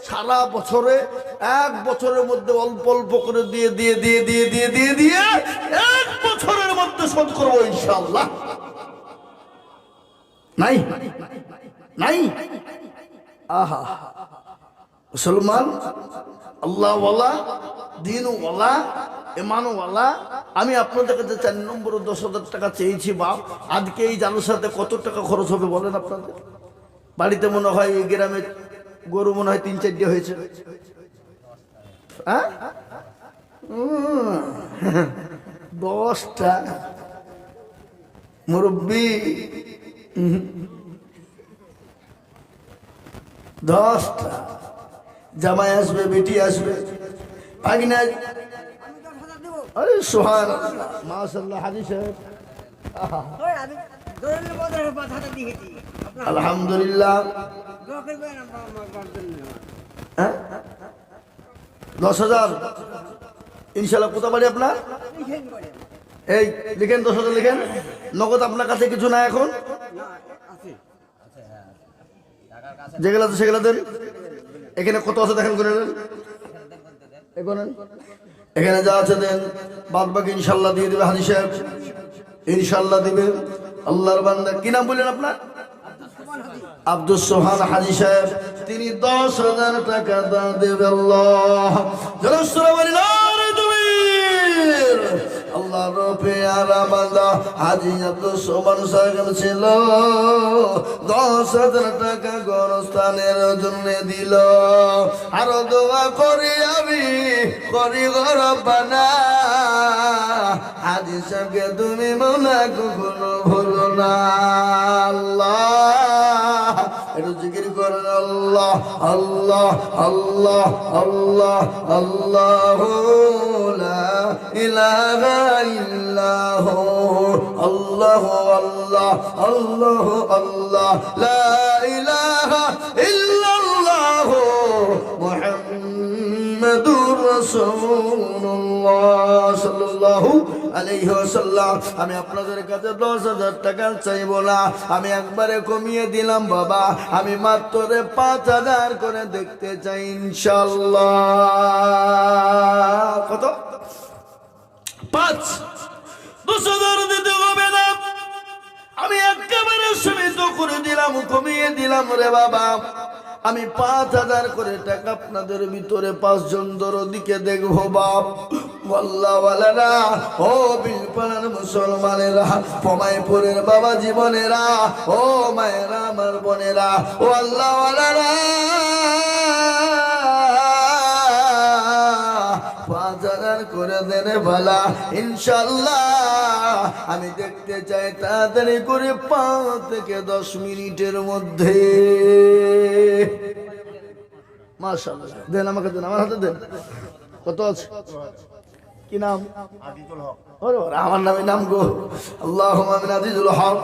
সারা বছরে, 1 বছরের মধ্যে অল্প অল্প করে দিয়ে দিয়ে দিয়ে দিয়ে দিয়ে দিয়ে দিয়ে 1 বছরের মধ্যে শোধ করবো ইনশাআল্লাহ? নাই? নাই? আহা, মুসলমান, আল্লাহওয়ালা, দিনওয়ালা, ইমানওয়ালা, আমি আপনাদের কাছে 4 নম্বর 10,000 টাকা চেয়েছি বাপ। আজকে এই জালসাতে কত টাকা খরচ হবে বলেন আপনাদের? বাড়িতে মনে হয় এই গ্রামে গরু মনে হয় 3-4টে হয়েছে, হ্যাঁ 10টা মুরব্বী। 10টা জামাই আসবে, বেটি আসবে, ভাগিনা। আরে সুবহানাল্লাহ, মাশাআল্লাহ। হাজি সাহেব, আলহামদুলিল্লাহ। 10,000 ইনশাল্লাহ। কোথা বাড়ি আপনার? এই লিখেন, 10,000 লিখেন। নগদ আপনার কাছে কিছু না এখন? যেগুলো আছে সেগুলো দেন। এখানে কত আছে দেখেন, করে নেন। এখানে যা আছে দেন, বাদ বাকি ইনশাল্লাহ দিয়ে দেবে হাজি সাহেব, ইনশাল্লাহ দিবে। আল্লাহর বান্দা, কি নাম বললেন আপনার? আব্দুস সোহান হাজি সাহেব। তিনি 10,000 টাকা দান দেবে। আল্লাহ আল্লাহ রূপে আরা বান্দা হাজি আব্দুস সোহান সাহেব ছিল, 10,000 টাকা গোরস্থানের জন্য দিল। আরো দোয়া করি আমি, করি গো রব্বানা, হাজি সাহেবকে তুমি মনে কখনো ভুলো না। আল্লাহ, একটু জিকির করেন। আল্লাহ আল্লাহ আল্লাহ আল্লাহ আল্লাহু লা ইলাহা ইল্লাহু, আল্লাহ আল্লাহ আল্লাহ আল্লাহ লা ইলাহা ইল্লাল্লাহু মুহাম্মাদুর রাসূলুল্লাহ সাল্লাল্লাহু আলাইহি ওয়াসাল্লাম। আমি আপনাদের কাছে 10,000 টাকা চাইবো না, আমি একবারে কমিয়ে দিলাম বাবা। আমি মাত্র 5,000 করে দেখতে চাই ইনশাআল্লাহ। কত? 5। 10,000 দিতে হবে না, আমি একেবারে সীমিত করে দিলাম, কমিয়ে দিলাম রে বাবা। আমি 5,000 করে টাকা আপনাদের ভিতরে 5 জন দিকে দেখবো বাপ। আল্লাহওয়ালারা, ও বিলপাড়ার মুসলমানেরা, পমাইপুরের বাবা জীবনেরা, ও মায়েরা, আমার বোনেরা, ও আল্লাহওয়ালারা, 5,000 করে দেনে ভালা ইনশাল্লাহ। আমি দেখতে চাই তাড়াতাড়ি করে 5 থেকে 10 মিনিটের মধ্যে। মাশাআল্লাহ, দেন আমাকে, দেন আমার হাতে দেন। কত আছে? কি নাম? আজিজুল হক। ওরে আমার নামে নাম গো। আল্লাহুম্মা আমিন। আজিজুল হক,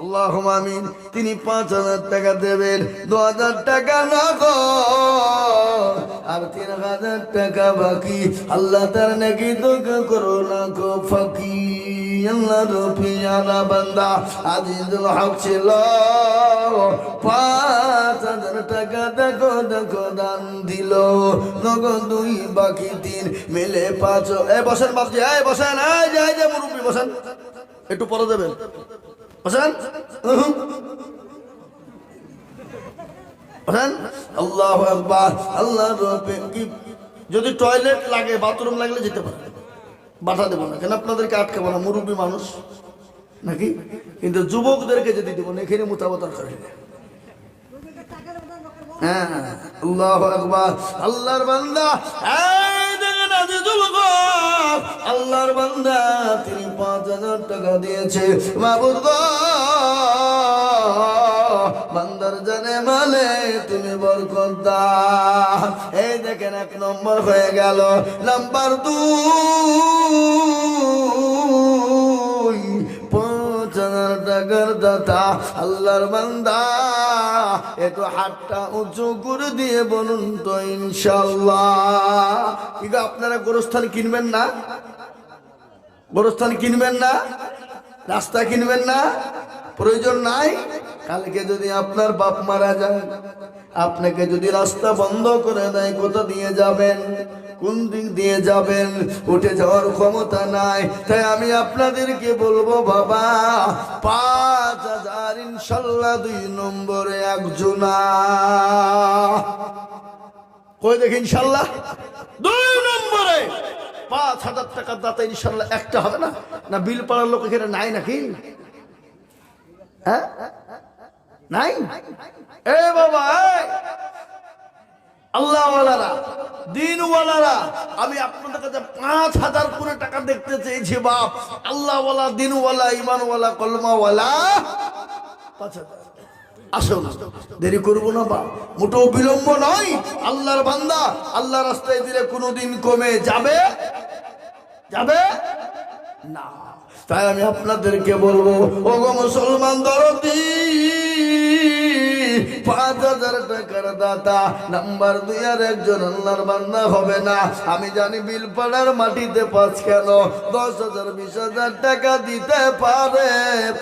আল্লাহুম্মা আমিন। তিনি 5,000 টাকা দেবেন, 2,000 টাকা নগদ আর 3,000 টাকা বাকি। আল্লাহ তার নাকি তোকে করো না গো ফাঁকি। আল্লাহ রুপিয়ানা বান্দা আজিজুল হক ছিল, 5,000 টাকা দেখো দেখো দান দিল, নগদ 2, বাকি 3, মিলে 5। এ বসেন বাপজি, এই বসেন, এই যে মুরব্বি বসেন, একটু পরে দেবেন, বসেন বসেন। আল্লাহু আকবার। আল্লাহ রূপে কি, যদি টয়লেট লাগে, বাথরুম লাগলে যেতে পারে, বাধা দেবো না, কেন আপনাদেরকে আটকাবো না, মুরব্বী মানুষ নাকি। কিন্তু যুবকদেরকে যদি দেবো না, এখানে মোতাবতার করে। হ্যাঁ, আল্লাহু আকবার। আল্লাহর বান্দা, এই দেখেন আজিজুল হক, আল্লাহর বান্দা, তিনি 5,000 টাকা দিয়েছে। মাবুদ গো, বান্দার জানে মালে তুমি বরকত দাও। এই দেখেন 1 নম্বর হয়ে গেল। নাম্বার 2, 5,000 টাকার দাতা আল্লাহর বান্দা, একটু হাতটা উঁচু করে দিয়ে বলুন তো ইনশাআল্লাহ। ঠিক, আপনারা গোরস্থান কিনবেন না? গোরস্থান কিনবেন না? রাস্তা কিনবেন না? প্রয়োজন নাই। কালকে যদি আপনার বাপ মারা যায়, আপনাকে যদি রাস্তা বন্ধ করে দেয়, কোথা দিয়ে যাবেন? কোন দিক দিয়ে যাবেন? উঠে যাওয়ার ক্ষমতা নাই। তাই আমি আপনাদেরকে বলবো বাবা, 5,000 ইনশাল্লাহ 2 নম্বরে একজনা। কই দেখি ইনশাল্লাহ 2 নম্বরে 5,000 টাকার দাতা ইনশাল্লাহ একটা হবে না? না বিল পাড়ার লোক এখানে নাই নাকি? হ্যাঁ, নাই? এ বাবা, আল্লাহওয়ালারা, দিনওয়ালারা, আমি আপনাদের কাছে 5,000 করে টাকা দেখতে চেয়েছি বাপ। আল্লাহওয়ালা, দিনওয়ালা, ইমানওয়ালা, কলমাওয়ালা 5,000। আসুন, দেরি করবো না বা মোটেও বিলম্ব নয়। আল্লাহর বান্দা আল্লাহ রাস্তায় দিলে কোনোদিন কমে যাবে যাবে না। তাই আমি আপনাদেরকে বলবো, ওগো মুসলমান দরদি, 5,000 টাকার দাতা নাম্বার 2 আর একজন আল্লাহর বান্দা হবে না। আমি জানি বিলপাড়ার মাটিতে 5 কেন 10,000 20,000 টাকা দিতে পারে।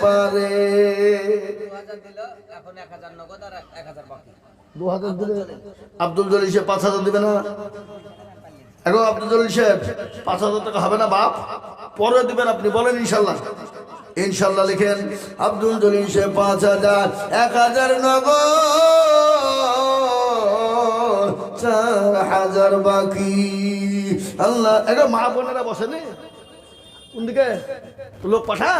2000 দিল, এখন 1000 নগদ আর 1000 বাকি। 2000 দিলে আব্দুল জলিল সাহেব 5,000 দিবে না? এখন আব্দুল জলিল সাহেব 5,000 টাকা হবে না বাপ? পরে দিবেন আপনি, বলেন ইনশাল্লাহ। ইনশাল্লাহ লিখেন, আব্দুল জলিল সাহেব 5,000, 1,000 নগদ, 4,000 বাকি। আল্লাহ, এখন মা বোনেরা বসেন কোন দিকে, লোক পাঠা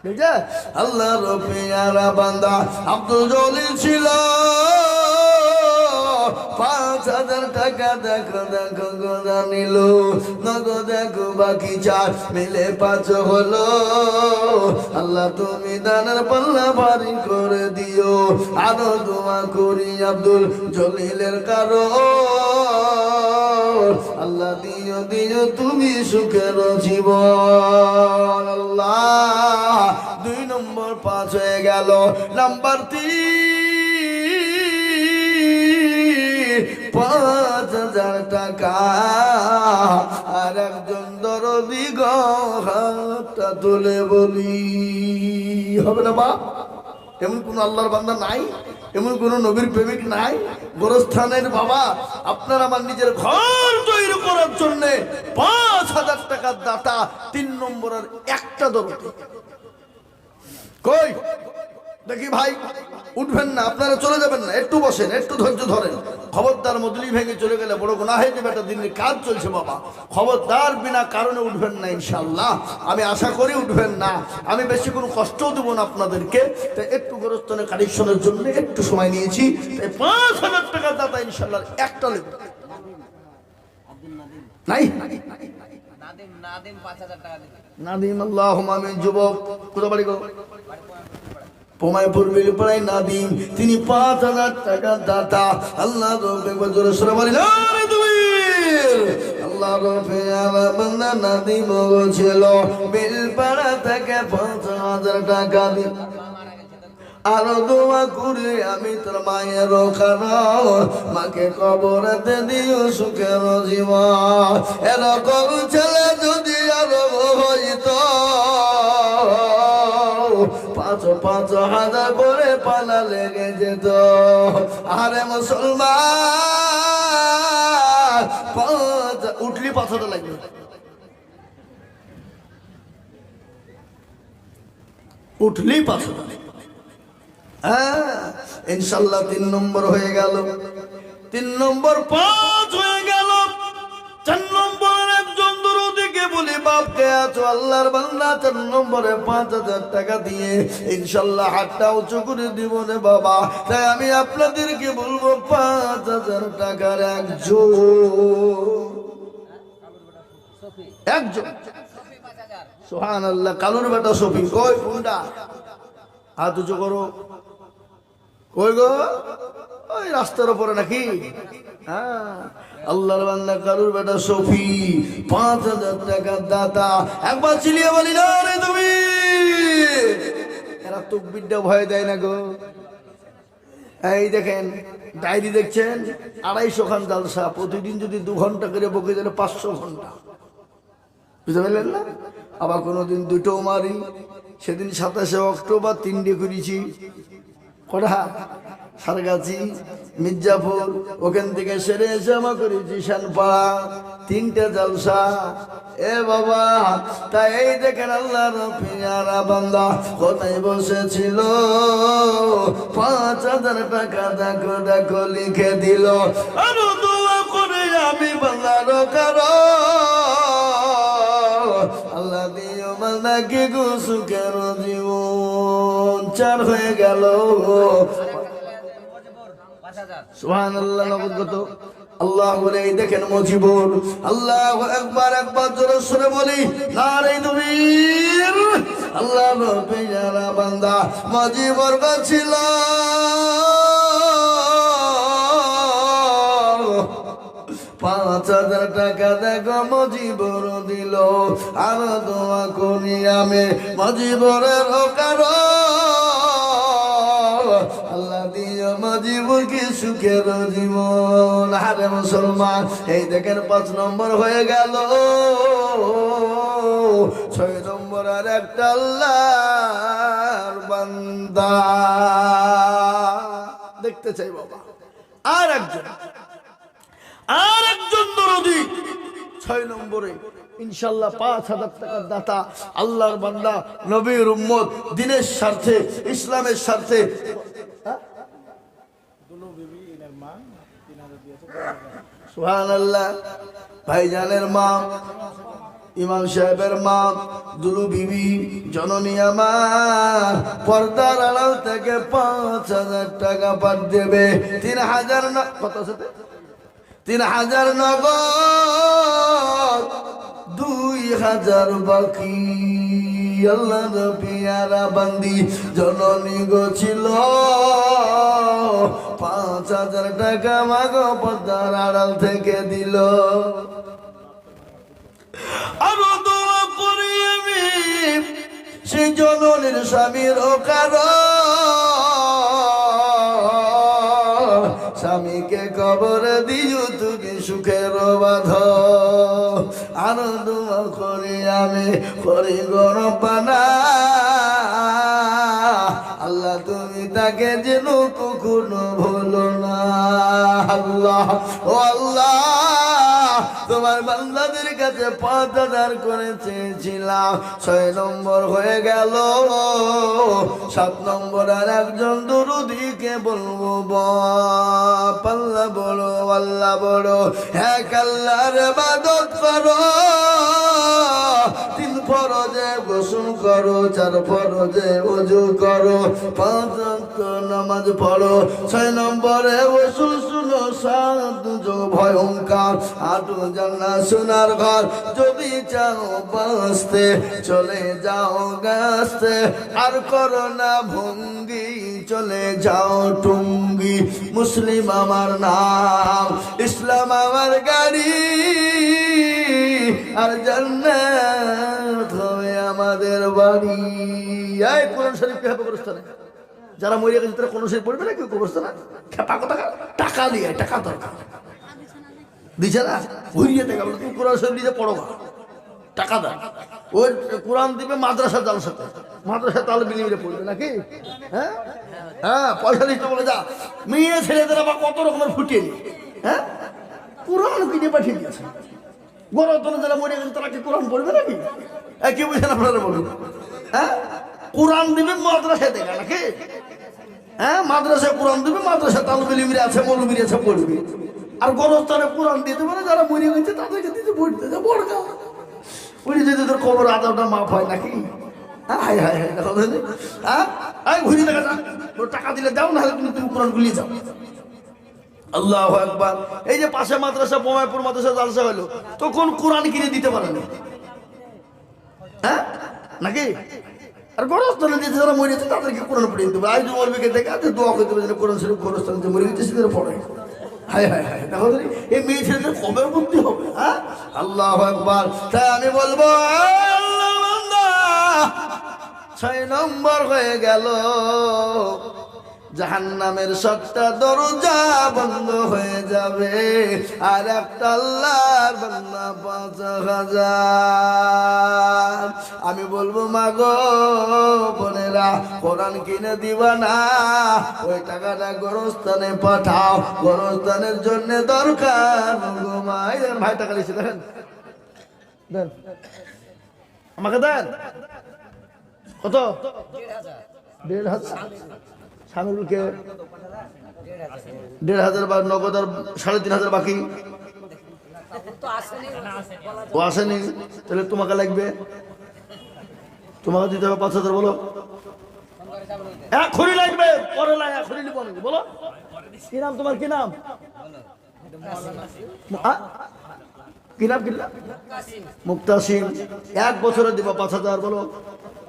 বুঝা। আল্লাহ রফিয়ারা বান্দা আব্দুল জলিল ছিল 5,000 টাকা। দেখো দেখো গোদা নিল, নগদ দেখো বাকি 4 মিলে 5 হলো। আল্লাহ তুমি দানের পাল্লা ভারী করে দিও। আরো দোয়া করি আব্দুল জলিলের কারো, আল্লাহ দিও দিও তুমি সুখের জীবন। আল্লাহ 2 নম্বর 5 হয়ে গেল। নাম্বার 3, 5,000 টাকা। আর একজন দরদি হাতটা তুলে বলি, হবে না বা? এমন কোন আল্লাহর বান্দা নাই, এমন কোন নবীর প্রেমিক নাই? গোরস্থানের বাবা, আপনার আমার নিজের ঘর তৈরি করার জন্য 5,000 টাকার দাতা, 3 নম্বরের একটা দরদি কই দেখি ভাই। উঠবেন না, আপনারা চলে যাবেন না, একটু বসেন, একটু ধৈর্য ধরেন। খবরদার মজলি ভেঙে চলে গেলে বড় গুনাহ হয়ে যাবে। একটা দিনের কাজ চলছে বাবা, খবরদার বিনা কারণে উঠবেন না ইনশাআল্লাহ। আমি আশা করি উঠবেন না, আমি বেশি কোনো কষ্টও দেবো না আপনাদেরকে। তাই একটু গোরস্থানের কানেকশনের জন্য একটু সময় নিয়েছি। তাই 5,000 টাকা দাতা ইনশাআল্লাহ একটা লিখবে নাই। নাদিম 5,000 টাকা দিল। নাদিম, আল্লাহুম্মা আমিন। যুবক কোথা বাড়ি গো? পোমাইপুর বিলপাড়ায় নাদিম, তিনি 5,000 টাকা দাতা। আল্লাহ একবার জোরে সরে বলি না রে তুমি। আল্লাহ রফে আমার বান্দা নাদিম ছিল বিলপাড়া থেকে 5,000 টাকা দিল। আরো দোয়া করি আমি তোর মায়ের কারণ, মাকে কবরেতে দিও সুখের জীবন। এরকম ছেলে যদি আরো হইতো, 5,000 করে পালা লেগে যেত। আরে মুসলমান, উঠলি 5,000 লাগবে, উঠলি 5,000। হ্যাঁ ইনশাল্লাহ 3 নম্বর হয়ে গেল। 3 নম্বর 5 হয়ে গেল। 4 নম্বরের একজন দরদিকে বলি, বাপকে আছো আল্লাহর বান্দা, 4 নম্বরে 5,000 টাকা দিয়ে ইনশাল্লাহ হাতটা উঁচু করে দিব রে বাবা। তাই আমি আপনাদেরকে বলবো 5,000 টাকার একজন সুবহানাল্লাহ। কালুর বেটা শফি কই? কোনটা? হাত উঁচু করো। কই গো? ওই রাস্তার উপরে নাকি? হ্যাঁ, আল্লাহর বান্দা কালুর বেটা শফি 5,000 টাকার দাতা। একবার চিলিয়ে বলি না রে তুমি। এরা তকবীরটা ভয় দেয় না গো। এই দেখেন ডায়েরি দেখছেন, 250 খান জালসা, প্রতিদিন যদি 2 ঘন্টা করে বকে দিলে 500 ঘন্টা, বুঝতে পারলেন না? আবার কোনোদিন 2টোও মারি। সেদিন 27শে অক্টোবর 3টে করেছি। কড়া সারগাছি, মির্জাপুর, ওখান থেকে সেরে এসে আমা করেছি শানপাড়া, 3টে জালসা। এ বাবা, তাই এই দেখেন আল্লাহর পিয়ারা বান্দা কোথায় বসেছিল, 5,000 টাকা দেখো দেখো লিখে দিল। আরো দোয়া করে আমি বান্দার কারো, আল্লাহ দিও বান্দাকে গো সুখের জীবন। 4 হয়ে গেল। সুবহানাল্লাহ। নগদ কত? আল্লাহ বলে এই দেখেন মজিবুর। আল্লাহু আকবার। একবার জোরে সরে বলি নারে তাকবীর। আল্লাহ রবিরা বান্দা মাঝি বর্গ ছিল, 5,000 টাকা দেখো মজিবর দিল। আর দোয়া করি আমি মজিবরের কারো আল্লাহ দিও মজিবুরকে সুখের জীবন। হারে মুসলমান, এই দেখেন 5 নম্বর হয়ে গেল। 6 নম্বর আর একটা আল্লাহর বান্দা দেখতে চাই বাবা। আর একজন দরদি 6 নম্বরে ইনশাআল্লাহ 5,000 টাকার দাতা, আল্লাহর বান্দা, নবীর উম্মত, দ্বীনের স্বার্থে, ইসলামের স্বার্থে। সুবহানাল্লাহ। ভাইজানের মা, ইমাম সাহেবের মা দুলু বিবি জননী আমার পর্দার আড়াল থেকে 5,000 টাকা পাঠ দেবে। 3,000 কত আছে? 3,000 নগদ, 2,000 বাকি। আল্লাহর পিয়ারা বান্দি জননী গো ছিল, 5,000 টাকা মাগো পর্দার আড়াল থেকে দিল। আরো দোয়া করি আমি সেই জননীর স্বামীর স্বামীকে কবর দিও তুমি সুখের বাঁধ। আরো দোয়া করি আমি করি গরবানা, আল্লাহ তুমি তাকে যেন কখনো ভুলো না। আল্লাহ ও আল্লাহ, তোমার বান্দাদের কাছে 5,000 করে চেয়েছিলাম, 6 নম্বর হয়ে গেল। 7 নম্বর আর একজন দরুদিকে বলবো, বাপ আল্লাহ বড়, আল্লাহ বড়, এক আল্লাহর ইবাদত করো, 3 ফরজে গোসল করো, 4 ফরজে ওযু করো, 5 ওয়াক্ত নামাজ পড়ো। 6 নম্বরে ওসুল শুনো, 7 যোগ ভয়ঙ্কর, 8 জান্নাত সোনার ঘর। যদি চাও বাঁচতে চলে যাও গাছতে, আর করো না ভঙ্গি চলে যাও টুঙ্গি। মুসলিম আমার নাম, ইসলাম আমার গাড়ি, আর জান্নাত হবে আমাদের বাড়ি। এই কোরআন শরীফ কে হবে কবরস্থানে? যারা মরিয়া গেছে তারা কোন শরীফ পড়বে না কেউ কবরস্থানে? টাকা দিয়ে, টাকা দরকার দিছে না, ঘুরিয়ে দেখা বলে তুমি কোরআন শরীফ দিয়ে পড়ো, টাকা দাও। ওই কোরআন দিবে মাদ্রাসা জালসাতে, মাদ্রাসা তাহলে বিলিমিলে পড়বে নাকি? হ্যাঁ হ্যাঁ, পয়সা দিতে বলে যা। মেয়ে ছেলেদের আবার কত রকমের ফুটিয়ে নি, হ্যাঁ কোরআন কিনে পাঠিয়ে দিয়েছে। গরতনে যারা মরে গেছে তারা কি কোরআন পড়বে নাকি? কি বুঝছেন আপনারা বলুন? হ্যাঁ, কোরআন দিবে মাদ্রাসায় দেখা নাকি? হ্যাঁ, মাদ্রাসায় কোরআন দিবে, মাদ্রাসা তালবে লিমিরে আছে, মৌলবীর আছে, পড়বে। আর গরস্থানে কোরআন দিতে পারে যারা মরে গেছে তাদেরকে দিতে পড়তে যা বড় উনি যদি তোর খবর আদাবটা মাফ হয় নাকি? হ্যাঁ হাই হাই হাই দেখো, হ্যাঁ ঘুরিয়ে দেখা যা, তোর টাকা দিলে যাও, না হলে তুমি কোরআন গুলিয়ে যাও। আল্লাহু আকবার। এই যে পাশে মাদ্রাসা, বোমাইপুর মাদ্রাসা জালসা হলো, তখন কোরআন কিনে দিতে পারেনি, হ্যাঁ নাকি? আর গরস্থানে যে যারা মরে গেছে তাদেরকে কোরআন পড়িয়ে দেবে। আজ মরবিকে দেখে আছে দোয়া করতে পারে কোরআন শরীফ গরস্থানে যে মরে গেছে সেদের পড়ে। হায় হায় হায় দেখো, এই মেয়ে ছেলেদের কবে মুক্তি হবে? হ্যাঁ, আল্লাহু আকবার। তাই আমি বলবো 6 নম্বর হয়ে গেল, জাহান্নামের 7টা দরজা বন্ধ হয়ে যাবে, আর একটা আল্লাহর বান্দা 5,000। আমি বলবো মাগো বোনেরা, কোরআন কিনে দিবা না, ওই টাকাটা গোরস্থানে পাঠাও, গোরস্থানের জন্য দরকার। ভাই টাকা দিচ্ছে, দেখেন দেন, আমাকে দেন। কত? 1,500। স্বামীকে 1,500 বা নগদ, আর 3,500 বাকি। ও আসেনি, তাহলে তোমাকে লাগবে, তোমাকে দিতে হবে 5,000। বলো এখনই লাগবে, পরে লাগে, এখনই নিব নাকি? বলো কি নাম তোমার? কি নাম? কি নাম? কি নাম? মুক্তাসিম। 1 বছরে দিবা 5,000। বলো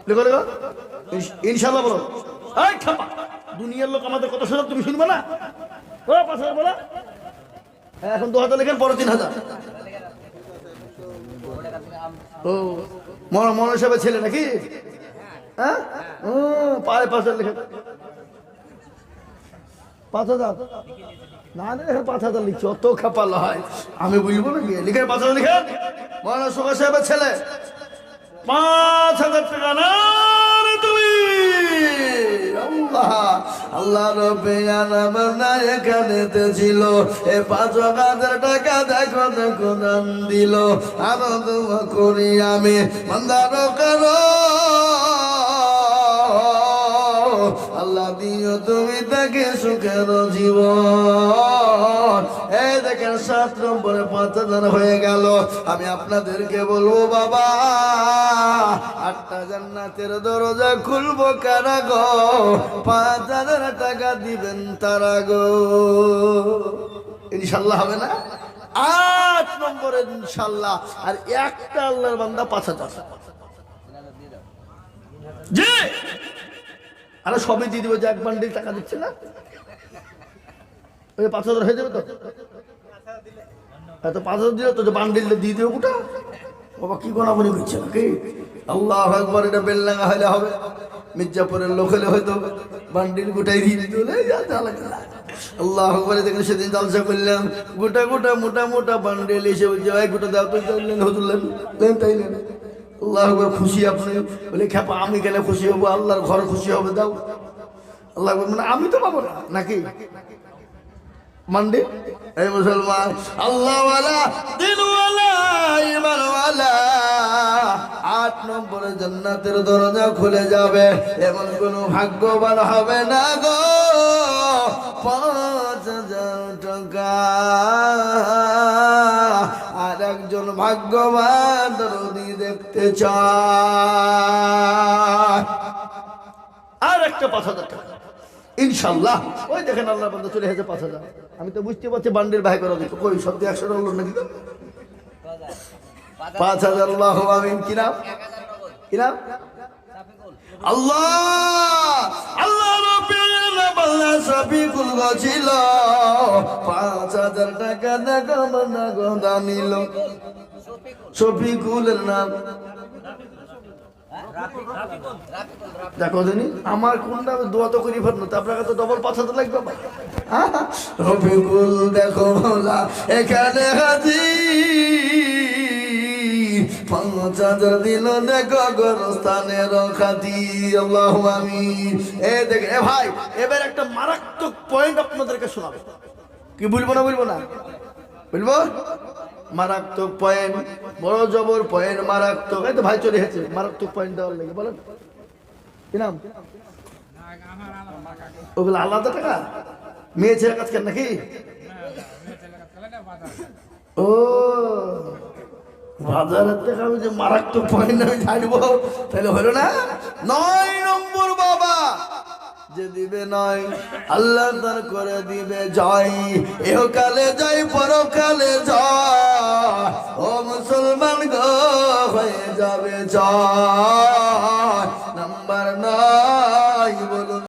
লেখো লেখো ইনশাল্লাহ বলো। এই খাপা, দুনিয়ার লোক আমাদের কথা শোনা, তুমি শুনবে না? ও 5,000 বলো। এখন 2,000 লেখেন, পরে 3,000। ও মনে সাহেবের ছেলে নাকি? হ্যাঁ, ও পায়ে 5,000 লেখেন। 5,000 না দেখেন 5,000 লিখছে, অত খাপাল হয় আমি বুঝবো নাকি? লিখে 5,000 লিখেন। মৌলানা সুগা সাহেবের ছেলে 5,000 টাকা না রে তুমি। আল্লাহ আল্লাহ রব্বে আলামিন না এখানেতে ছিল, এ 5,000 টাকা দেখো দেখো দান দিল। আরো দোয়া করি আমি বান্দার করো আল্লাহ দিও তুমি তাকে সুখের জীবন। এই দেখেন 7 নম্বরে 5,000 হয়ে গেল। আমি আপনাদেরকে বলবো বাবা, 8টা জান্নাতের দরজা খুলবো কারা গো? 5,000 টাকা দিবেন তারা গো। ইনশাল্লাহ হবে না? 8 নম্বরে ইনশাল্লাহ। আর একটা আল্লাহর বান্দা 5,000। জি, আরে সবই দিয়ে দিব, যে 1 বান্ডিল টাকা দিচ্ছে না, ওই 5,000 হয়ে যাবে তো। এত 5,000 দিলে তো বান্ডিল দিয়ে দেবো গোটা। বাবা কি গোনাগুনি করছে নাকি? আল্লাহ একবার, এটা বেললাঙ্গা হলে হবে, মির্জাপুরের লোক হলে হয়তো বান্ডিল গোটাই দিয়ে দিতে হলে আল্লাহ একবারে। দেখেন সেদিন জালসা করলাম, গোটা গোটা মোটা মোটা বান্ডিল এসে বলছে ভাই গোটা দাও তো, হতুলেন তাই নেন। আল্লাহ খুশি আপনি বলে, খেপা আমি কেন খুশি হবো? আল্লাহর ঘর খুশি হবে, দাও। আল্লাহ মানে আমি তো পাবো না নাকি মান্ডি? এই মুসলমান আল্লাহওয়ালা দিনওয়ালা ঈমানওয়ালা 8 নম্বরে জান্নাতের দরজা খুলে যাবে, এমন কোন ভাগ্যবান হবে না গো। 5,000 টাকা আর একজন ভাগ্যবান দরদি দেখতে চায়। আর একটা 5,000 টাকা ইনশাল্লাহ। ওই দেখেন আল্লাহ বান্দা চলে এসেছে 5,000। আমি তো বুঝতে পারছি বান্ডিল ভাই করা দিত, কই সত্যি 100 টাকা হলো নাকি? 5,000 আল্লাহ আমিন। কি নাম? কি নাম? আল্লাহ আল্লাহ রব্বিল আল্লাহ সাফিকুল ছিল। 5,000 টাকা দেখো না গো দানিল। শফিকুলের নাম দেখো দিনি, আমার কোনটা দোয়া তো করি ফেললো, তো আপনাকে তো ডবল 5,000 লাগবে। রফিকুল দেখো এখানে হাজির, 5,000 দিল দেখো গোরস্থানের খাতি। আল্লাহু আমিন। এ দেখ এ ভাই, এবার একটা মারাত্মক পয়েন্ট আপনাদেরকে শোনাবো। কি বলবো না বলবো না বলবো? মারাত্মক পয়েন্ট, বড় জবর পয়েন্ট, মারাত্মক। এই তো ভাই চলে এসেছে মারাত্মক পয়েন্ট দেওয়ার লেগে। বলেন কি নাম? ওগুলো আলাদা টাকা মেয়ে ছেলে কাজ করেন নাকি? ও 1,000 টাকা আমি যে মারাত্মক পয়েন্ট আমি ছাড়বো, তাহলে হলো না? 9 নম্বর বাবা যে দিবে নয়, আল্লাহ তার করে দিবে জয়। এহকালে জয় পরকালে জয়, ও মুসলমান গো হয়ে যাবে জয়।